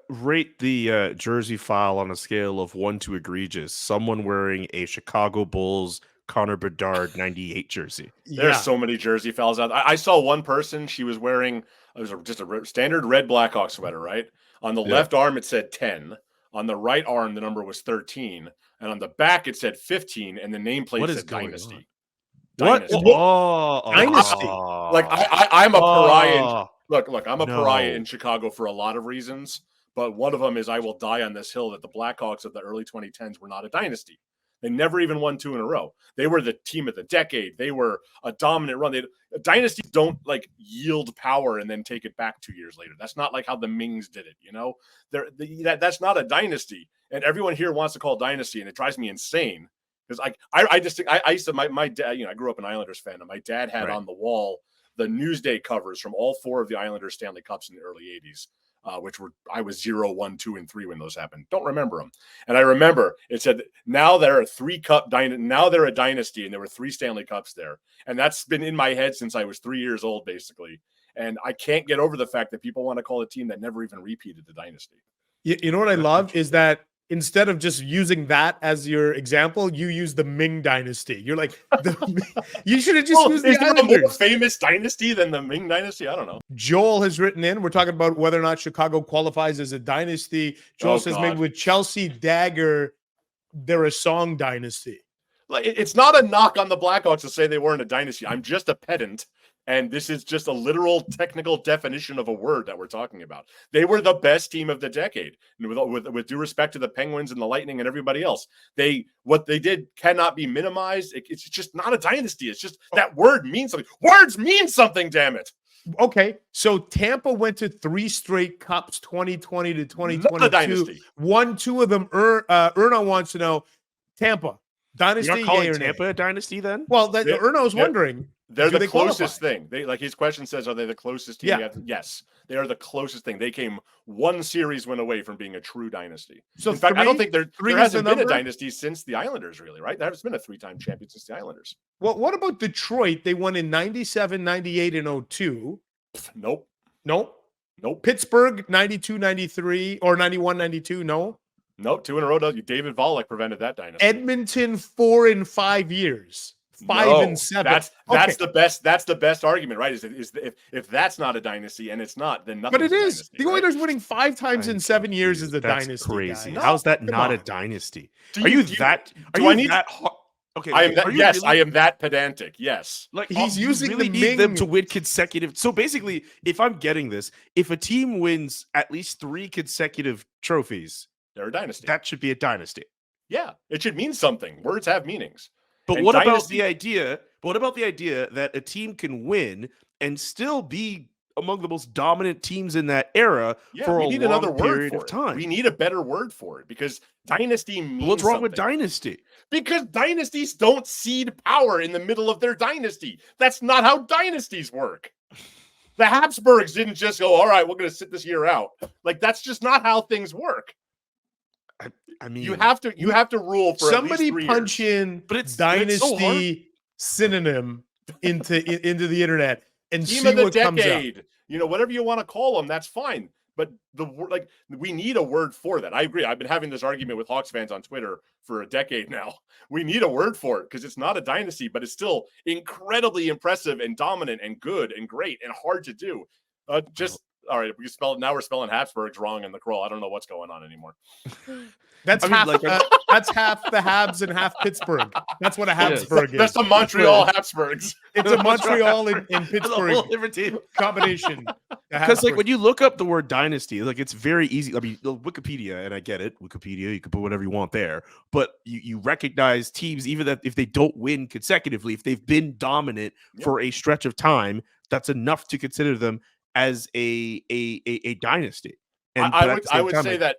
Rate the jersey file on a scale of 1 to egregious. Someone wearing a Chicago Bulls Connor Bedard 98 jersey. There's so many jersey fouls out. I saw one person. She was wearing just a standard red Blackhawks sweater, right? On the left arm, it said 10. On the right arm, the number was 13. And on the back, it said 15. And the nameplate said Dynasty. Dynasty. Dynasty. Like, I'm a pariah. Look, I'm a pariah in Chicago for a lot of reasons. But one of them is I will die on this hill that the Blackhawks of the early 2010s were not a dynasty. They never even won 2 in a row. They were the team of the decade. They were a dominant run. Dynasties don't like yield power and then take it back 2 years later. That's not like how the Mings did it. You know, that's not a dynasty. And everyone here wants to call it dynasty, and it drives me insane because I used to my dad. You know, I grew up an Islanders fan, and my dad had on the wall the Newsday covers from all 4 of the Islanders Stanley Cups in the early 80s. Which I was 0, 1, 2, and 3 when those happened. Don't remember them. And I remember it said now there are 3 cup now they're a dynasty, and there were 3 Stanley Cups there. And that's been in my head since I was 3 years old, basically. And I can't get over the fact that people want to call a team that never even repeated the dynasty. You know what I love is that instead of just using that as your example, you use the Ming Dynasty. You're like, you should have just used the Islanders. Is there a more famous dynasty than the Ming Dynasty? I don't know. Joel has written in. We're talking about whether or not Chicago qualifies as a dynasty. Joel says maybe with Chelsea Dagger, they're a song dynasty. Like, it's not a knock on the Blackhawks to say they weren't a dynasty. I'm just a pedant. And this is just a literal technical definition of a word that we're talking about. They were the best team of the decade. And with due respect to the Penguins and the Lightning and everybody else, what they did cannot be minimized. It's just not a dynasty. It's just that word means something. Words mean something, damn it. Okay, so Tampa went to 3 straight cups, 2020 to 2022. Not a dynasty. Won 2 of them. Erno wants to know, Tampa, dynasty, You're not calling Tampa a dynasty then? Well, Erno's wondering. They're the closest thing. His question says, are they the closest team? Yeah. Yes, they are the closest thing. They came 1 series win away from being a true dynasty. So in fact, I don't think there hasn't been a dynasty since the Islanders, really, right? There hasn't been a 3-time champion since the Islanders. Well, what about Detroit? They won in 97, 98, and 02. Nope. Pittsburgh, 92, 93, or 91, 92, no? Nope, 2 in a row. David Volek prevented that dynasty. Edmonton, 4 in 5 years. 5 and 7. That's the best. That's the best argument, right? If that's not a dynasty and it's not, then nothing. But it is. Dynasty, the Oilers winning 5 times in 7 years is a dynasty. That's crazy. Guys. How's that not a dynasty? Are you that hard? Okay, I am that pedantic. Yes, like he's using really need them to win consecutive. So basically, if I'm getting this, if a team wins at least 3 consecutive trophies, they're a dynasty. That should be a dynasty. Yeah, it should mean something. Words have meanings. But what about the idea? What about the idea that a team can win and still be among the most dominant teams in that era for a long period of time? We need a better word for it because dynasty means what's wrong with dynasty? Because dynasties don't cede power in the middle of their dynasty. That's not how dynasties work. The Habsburgs didn't just go, all right, we're going to sit this year out. Like, that's just not how things work. I mean, you have to rule for somebody at least 3 punch years. in, but it's dynasty synonym into the internet and team see of the what decade. comes up. You know, whatever you want to call them, that's fine. But we need a word for that. I agree. I've been having this argument with Hawks fans on Twitter for a decade now. We need a word for it because it's not a dynasty, but it's still incredibly impressive and dominant and good and great and hard to do. All right, we're spelling Habsburgs wrong in the crawl. I don't know what's going on anymore. That's half the Habs and half Pittsburgh. That's what a Habsburg is. That's the Montreal Habsburgs. It's a Montreal in Pittsburgh a whole different team combination. Because like when you look up the word dynasty, like it's very easy. I mean, Wikipedia, and I get it. Wikipedia, you can put whatever you want there, but you recognize teams even that if they don't win consecutively, if they've been dominant for a stretch of time, that's enough to consider them as a dynasty. And I would say that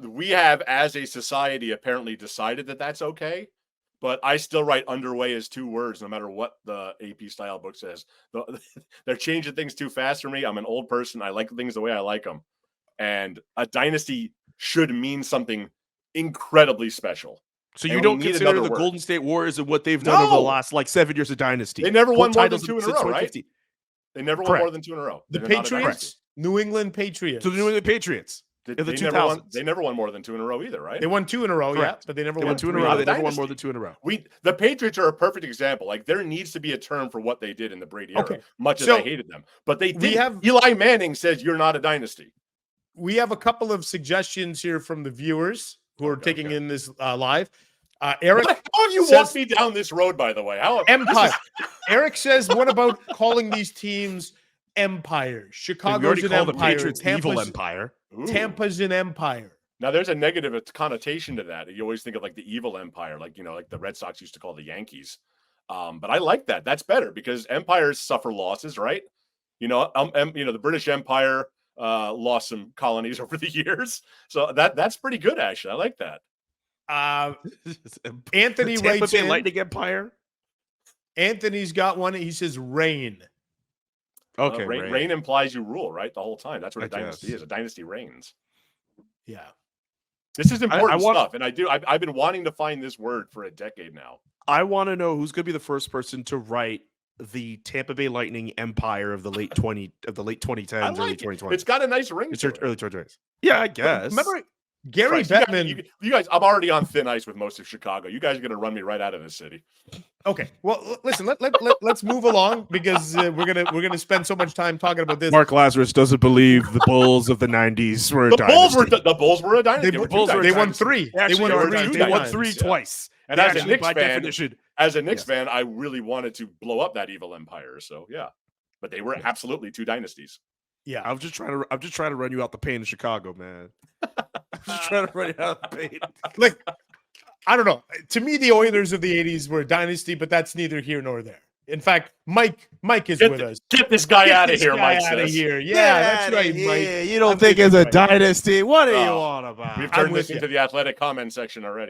we have, as a society, apparently decided that that's okay. But I still write underway as 2 words, no matter what the AP style book says. They're changing things too fast for me. I'm an old person. I like things the way I like them. And a dynasty should mean something incredibly special. So you don't consider the Golden State Warriors and what they've done over the last 7 years of dynasty. They never won more than 2 in a row, right? They never won more than 2 in a row. The Patriots, New England Patriots. So the New England Patriots. In the They never won more than 2 in a row either, right? They won 2 in a row, Correct. yeah, but they never They won won 2 in a 3. row. They never won more than 2 in a row. The Patriots are a perfect example. Like there needs to be a term for what they did in the Brady era, much as I hated them. But they did. Eli Manning says you're not a dynasty. We have a couple of suggestions here from the viewers who are taking in this live. Eric, how have you walked me down this road, by the way? Empire. Eric says, what about calling these teams empires? Chicago's an empire. Patriots evil empire. Tampa's an empire. Now, there's a negative connotation to that. You always think of like the evil empire, like like the Red Sox used to call the Yankees. But I like that. That's better because empires suffer losses, right? The British Empire lost some colonies over the years, so that's pretty good. Actually, I like that. Anthony writes in Lightning Empire. Anthony's got one. He says reign. Okay, reign implies you rule, right? The whole time. That's what a dynasty is. A dynasty reigns. Yeah. This is important stuff, and I've been wanting to find this word for a decade now. I want to know who's going to be the first person to write the Tampa Bay Lightning Empire of the late 2010s, early 2020s. It's got a nice ring. It's early 2020s. Yeah, I guess. Remember Gary Bettman. You guys, I'm already on thin ice with most of Chicago. You guys are going to run me right out of this city. Okay. Well, listen. Let's move along because we're gonna spend so much time talking about this. Mark Lazerus doesn't believe the Bulls of the '90s were a dynasty. The Bulls were a dynasty. They won 3. They won 3 twice. And as a Knicks fan, I really wanted to blow up that evil empire. So yeah, but they were absolutely 2 dynasties. Yeah, I'm just trying to run you out the pain in Chicago, man. I'm just trying to run you out the pain. Like, I don't know. To me, the Oilers of the '80s were a dynasty, but that's neither here nor there. In fact, Mike is with us. Get this guy out of here, Mike. Out of here. Yeah, that's right, Mike. You don't think it's a dynasty? What do you want about? We've turned this into the athletic comment section already.